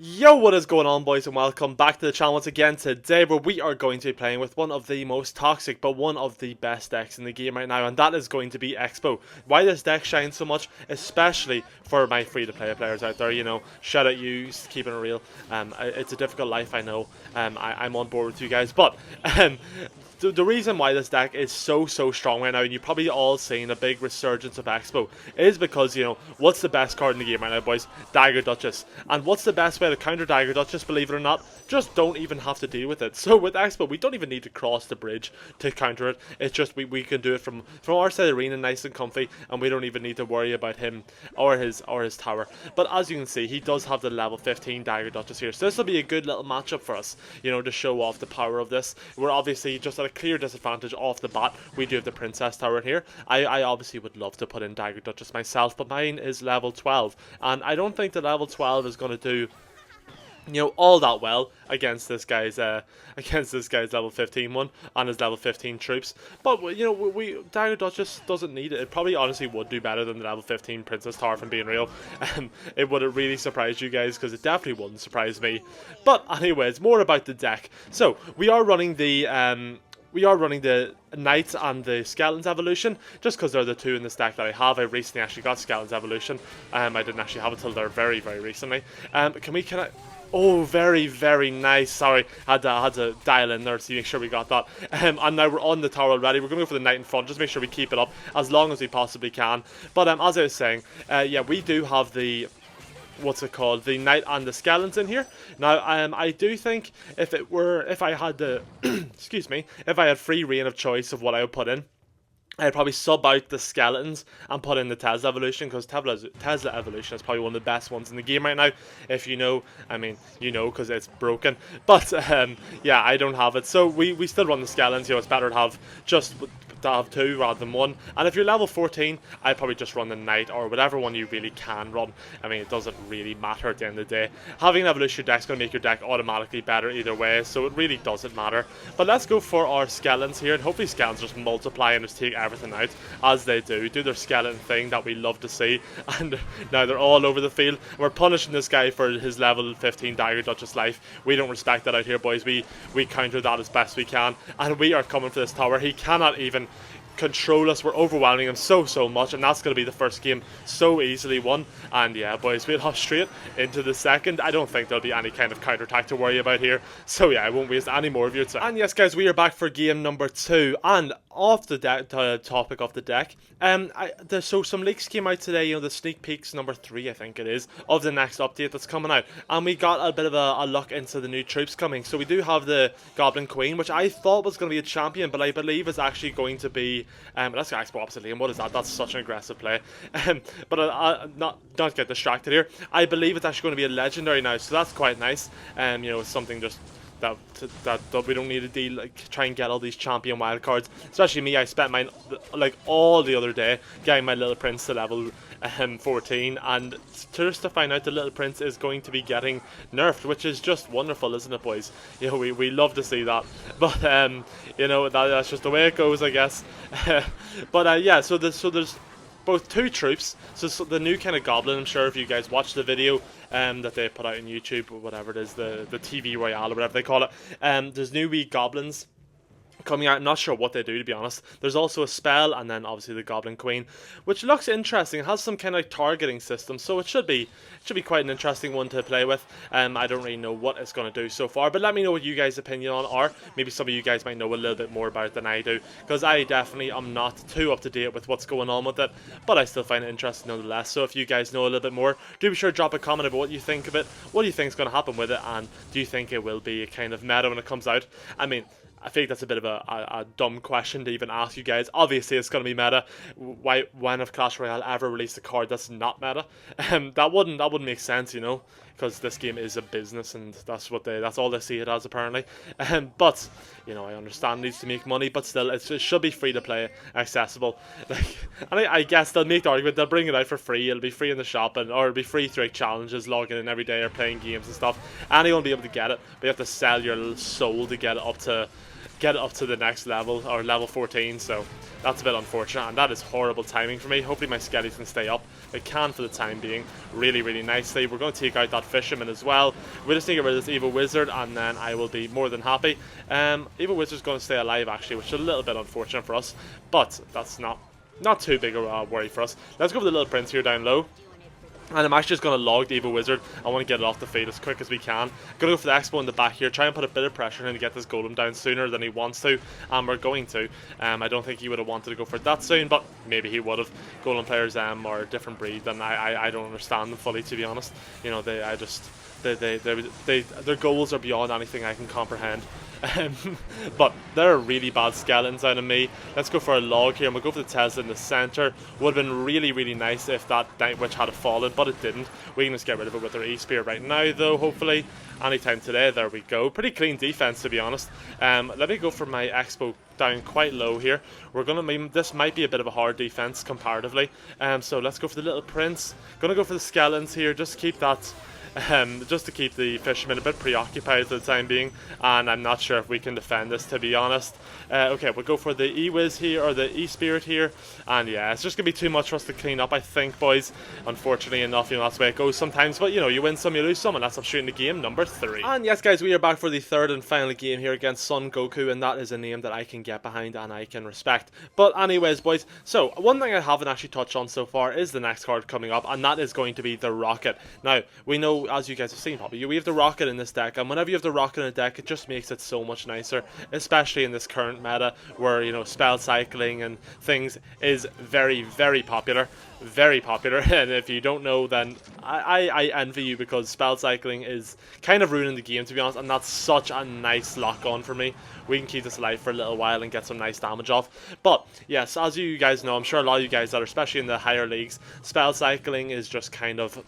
Yo, what is going on, boys, and welcome back to the channel once again today, where we are going to be playing with one of the most toxic but one of the best decks in the game right now, and that is going to be Xbow. Why this deck shines so much, especially for my free-to-play players out there, shout out you, keeping it real. It's a difficult life, I know. I'm on board with you guys, but the reason why this deck is so strong right now, and you've probably all seen a big resurgence of Xbow, is because, what's the best card in the game right now, boys? Dagger Duchess. And what's the best way to counter Dagger Duchess, believe it or not? Just don't even have to deal with it. So with Xbow, we don't even need to cross the bridge to counter it. It's just we can do it from our side of the arena, nice and comfy, and we don't even need to worry about him or his tower. But as you can see, he does have the level 15 Dagger Duchess here, so this will be a good little matchup for us, to show off the power of this. We're obviously just at a clear disadvantage off the bat. We do have the Princess Tower in here. I obviously would love to put in Dagger Duchess myself, but mine is level 12, and I don't think the level 12 is going to do all that well against this guy's level 15 one and his level 15 troops. But Dagger Duchess doesn't need it. It probably honestly would do better than the level 15 Princess Tower, if I'm being real. It would have really surprised you guys, because it definitely wouldn't surprise me. But anyways, more about the deck. So we are running the Knights and the Skeletons Evolution, just because they're the two in this deck that I have. I recently actually got Skeletons Evolution. I didn't actually have it until very recently. Oh, very nice. Sorry, had to dial in there to make sure we got that. And now we're on the tower already. We're going to go for the Knight in front, just make sure we keep it up as long as we possibly can. But as I was saying, yeah, we do have the the Knight and the Skeletons in here. Now, I do think if I had the, excuse me, if I had free reign of choice of what I would put in, I'd probably sub out the Skeletons and put in the Tesla Evolution, because Tesla Evolution is probably one of the best ones in the game right now. If you know, I mean, because it's broken. But, yeah, I don't have it. So we still run the Skeletons. It's better to have two rather than one. And if you're level 14, I'd probably just run the Knight or whatever one you really can run. I mean, it doesn't really matter at the end of the day. Having an evolution deck is going to make your deck automatically better either way, so it really doesn't matter. But let's go for our Skeletons here, and hopefully Skeletons just multiply and just take everything out, as they do their skeleton thing that we love to see. And now they're all over the field. We're punishing this guy for his level 15 Dagger Duchess life. We don't respect that out here, boys. We counter that as best we can, and we are coming for this tower. He cannot even control us. We're overwhelming him so much, and that's going to be the first game so easily won. And yeah, boys, we'll hop straight into the second. I don't think there'll be any kind of counter attack to worry about here, so yeah, I won't waste any more of your time. And yes, guys, we are back for game number 2, and off the topic of the deck, so some leaks came out today, the sneak peeks number 3, I think it is, of the next update that's coming out, and we got a bit of a look into the new troops coming. So we do have the Goblin Queen, which I thought was going to be a champion, but I believe is actually going to be let's go Xbow opposite lane. What is that? That's such an aggressive play. But not get distracted here. I believe it's actually going to be a legendary now, so that's quite nice. It's something just that we don't need to deal, try and get all these champion wildcards. Especially me, I spent mine all the other day getting my little prince to level 14, and just to find out the little prince is going to be getting nerfed, which is just wonderful, isn't it, boys? We love to see that. But that's just the way it goes, I guess. But yeah, so there's both two troops. So the new kind of goblin, I'm sure if you guys watched the video that they put out on YouTube or whatever it is, the TV Royale or whatever they call it, there's new wee goblins coming out. I'm not sure what they do, to be honest. There's also a spell, and then obviously the Goblin Queen, which looks interesting. It has some kind of targeting system, so it should be quite an interesting one to play with. I don't really know what it's going to do so far, but let me know what you guys' opinion on are. Maybe some of you guys might know a little bit more about it than I do, because I definitely am not too up to date with what's going on with it, but I still find it interesting nonetheless. So if you guys know a little bit more, do be sure to drop a comment about what you think of it. What do you think is going to happen with it, and do you think it will be a kind of meta when it comes out? I mean, I think that's a bit of a dumb question to even ask you guys. Obviously, it's going to be meta. When have Clash Royale ever released a card that's not meta? That wouldn't make sense, because this game is a business, and that's all they see it as, apparently. But I understand it needs to make money, but still, it should be free to play, accessible. And I guess they'll make the argument, they'll bring it out for free. It'll be free in the shop, or it'll be free through challenges, logging in every day or playing games and stuff. Anyone will be able to get it, but you have to sell your little soul to get it up to get it up to the next level, or level 14, so that's a bit unfortunate, and that is horrible timing for me. Hopefully my skellies can stay up. They can for the time being, really, really nicely. We're going to take out that fisherman as well. We just need to get rid of this evil wizard, and then I will be more than happy. Evil wizard's going to stay alive, actually, which is a little bit unfortunate for us, but that's not too big a worry for us. Let's go for the little prince here down low. And I'm actually just going to log the evil wizard. I want to get it off the field as quick as we can. Going to go for the Xbow in the back here. Try and put a bit of pressure on him to get this golem down sooner than he wants to. And we're going to. I don't think he would have wanted to go for it that soon, but maybe he would have. Golem players are a different breed, and I don't understand them fully, to be honest. You know, their goals are beyond anything I can comprehend. But there are really bad skeletons out of me. Let's go for a log here, and we'll go for the Tesla in the center. Would have been really, really nice if that Night Witch had fallen, but it didn't. We can just get rid of it with our E-Spear right now, though, hopefully. Anytime today, there we go. Pretty clean defense, to be honest. Let me go for my Xbow down quite low here. This might be a bit of a hard defense comparatively. So let's go for the little prince. Gonna go for the skeletons here, just to keep that. Just to keep the fisherman a bit preoccupied for the time being, and I'm not sure if we can defend this, to be honest. Okay, we'll go for the E-Wiz here, or the E-Spirit here, and yeah, it's just going to be too much for us to clean up, I think, boys. Unfortunately enough, you know, that's the way it goes sometimes, but you know, you win some, you lose some, and that's up shooting the game number 3. And yes, guys, we are back for the third and final game here against Son Goku, and that is a name that I can get behind and I can respect. But anyways, boys, so one thing I haven't actually touched on so far is the next card coming up, and that is going to be the Rocket. Now, we know, as you guys have seen probably, we have the Rocket in this deck, and whenever you have the Rocket in a deck, it just makes it so much nicer, especially in this current meta where, you know, spell cycling and things is very, very popular. Very popular, and if you don't know, then I envy you, because spell cycling is kind of ruining the game, to be honest, and that's such a nice lock on for me. We can keep this alive for a little while and get some nice damage off. But yes, as you guys know, I'm sure a lot of you guys that are especially in the higher leagues, spell cycling is just kind of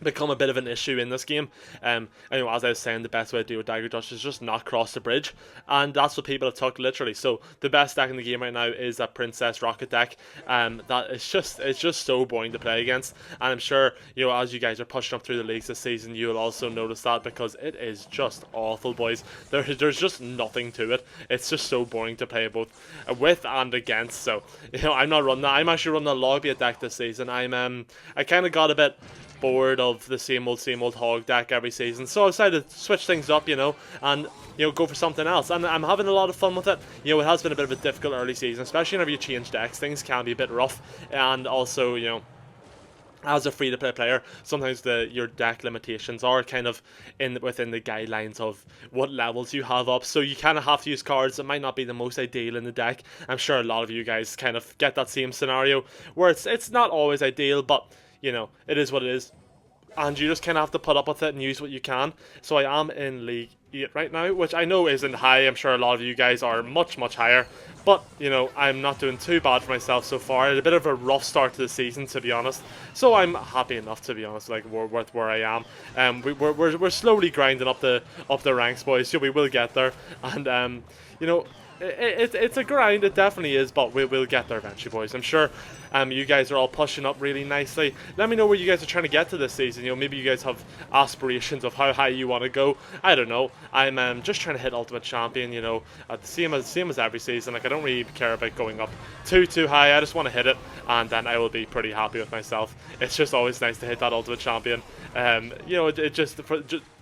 become a bit of an issue in this game. You know, as I was saying, the best way to deal with Dagger Dust is just not cross the bridge, and that's what people have took literally. So the best deck in the game right now is that Princess Rocket deck. That is it's just so boring to play against, and I'm sure, you know, as you guys are pushing up through the leagues this season, you'll also notice that, because it is just awful, boys. There's just nothing to it. It's just so boring to play both with and against. So, you know, I'm not running that. I'm actually running a Logbia deck this season. I kind of got a bit bored of the same old hog deck every season, so I decided to switch things up, you know, and, you know, go for something else, and I'm having a lot of fun with it. You know, it has been a bit of a difficult early season, especially whenever you change decks. Things can be a bit rough, and also, you know, as a free-to-play player, sometimes your deck limitations are kind of within the guidelines of what levels you have up, so you kind of have to use cards that might not be the most ideal in the deck. I'm sure a lot of you guys kind of get that same scenario, where it's not always ideal, but, you know, it is what it is, and you just kind of have to put up with it and use what you can. So I am in League 8 right now, which I know isn't high. I'm sure a lot of you guys are much, much higher, but, you know, I'm not doing too bad for myself so far. I had a bit of a rough start to the season, to be honest, so I'm happy enough, to be honest, like, with where I am. We're slowly grinding up the ranks, boys, so we will get there, and you know, it's a grind, it definitely is, but we'll get there eventually, boys. I'm sure you guys are all pushing up really nicely. Let me know where you guys are trying to get to this season. You know, maybe you guys have aspirations of how high you want to go. I don't know. I'm just trying to hit Ultimate Champion, you know, same as every season. Like, I don't really care about going up too high. I just want to hit it, and then I will be pretty happy with myself. It's just always nice to hit that Ultimate Champion. You know, it just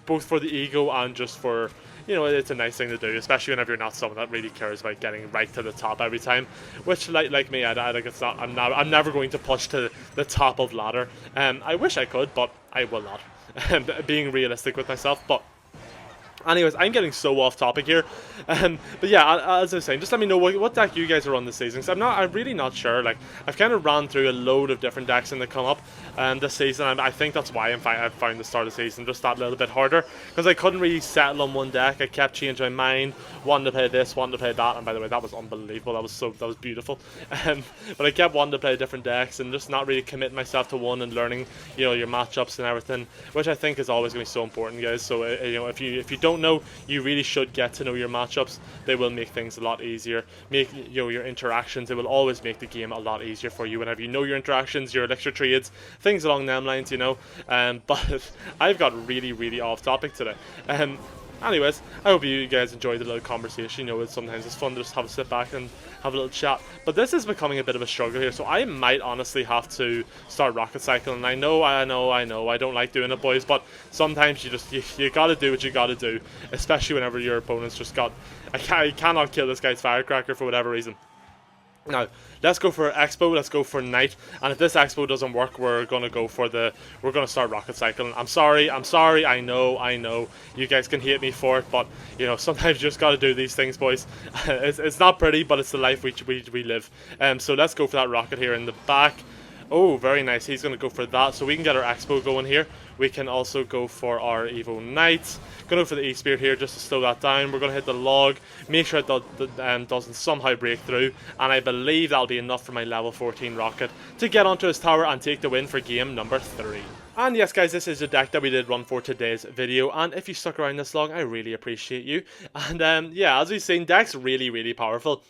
both for the ego and just for, you know, it's a nice thing to do, especially whenever you're not someone that really cares about getting right to the top every time. Which, like me, I think it's not. I'm never going to push to the top of ladder. I wish I could, but I will not. Being realistic with myself, but. Anyways, I'm getting so off topic here, but yeah, as I was saying, just let me know what deck you guys are on this season, because I'm really not sure. Like, I've kind of ran through a load of different decks in the come up this season, and I think that's why I found the start of the season just that little bit harder, because I couldn't really settle on one deck. I kept changing my mind, wanting to play this, wanting to play that, and by the way, that was unbelievable. That was beautiful. But I kept wanting to play different decks and just not really committing myself to one and learning, you know, your matchups and everything, which I think is always going to be so important, guys. So you know, if you don't know, you really should get to know your matchups. They will make things a lot easier. Make, you know, your interactions. It will always make the game a lot easier for you whenever you know your interactions, your elixir trades, things along them lines, you know. But I've got really off topic today. Anyways, I hope you guys enjoyed the little conversation. You know, sometimes it's fun to just have a sit back and have a little chat. But this is becoming a bit of a struggle here, so I might honestly have to start rocket cycling. I know, I don't like doing it, boys, but sometimes you gotta do what you gotta do, especially whenever your opponent's just got... I cannot kill this guy's firecracker for whatever reason. Now, let's go for Xbow, let's go for Knight, and if this Xbow doesn't work, we're gonna start rocket cycling. I'm sorry, I know, you guys can hate me for it, but, you know, sometimes you just gotta do these things, boys. It's not pretty, but it's the life we live. So let's go for that rocket here in the back. Oh, very nice, he's gonna go for that, so we can get our Xbow going here. We can also go for our Evo Knight. Gonna go for the E-Spirit here just to slow that down. We're gonna hit the log, make sure it doesn't somehow break through, and I believe that'll be enough for my level 14 rocket to get onto his tower and take the win for game number 3. And yes, guys, this is the deck that we did run for today's video, and if you stuck around this long, I really appreciate you. And yeah, as we've seen, deck's really powerful.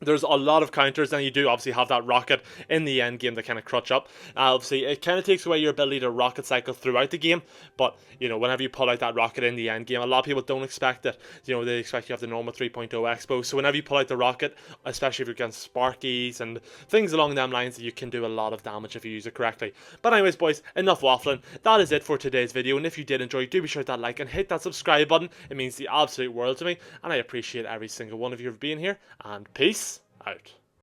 There's a lot of counters, and you do obviously have that rocket in the end game to kind of crutch up. Obviously, it kind of takes away your ability to rocket cycle throughout the game, but, you know, whenever you pull out that rocket in the end game, a lot of people don't expect it. You know, they expect you have the normal 3.0 Xbow, so whenever you pull out the rocket, especially if you're against Sparkies and things along them lines, you can do a lot of damage if you use it correctly. But anyways, boys, enough waffling. That is it for today's video, and if you did enjoy, do be sure to that like and hit that subscribe button. It means the absolute world to me, and I appreciate every single one of you for being here, and peace out.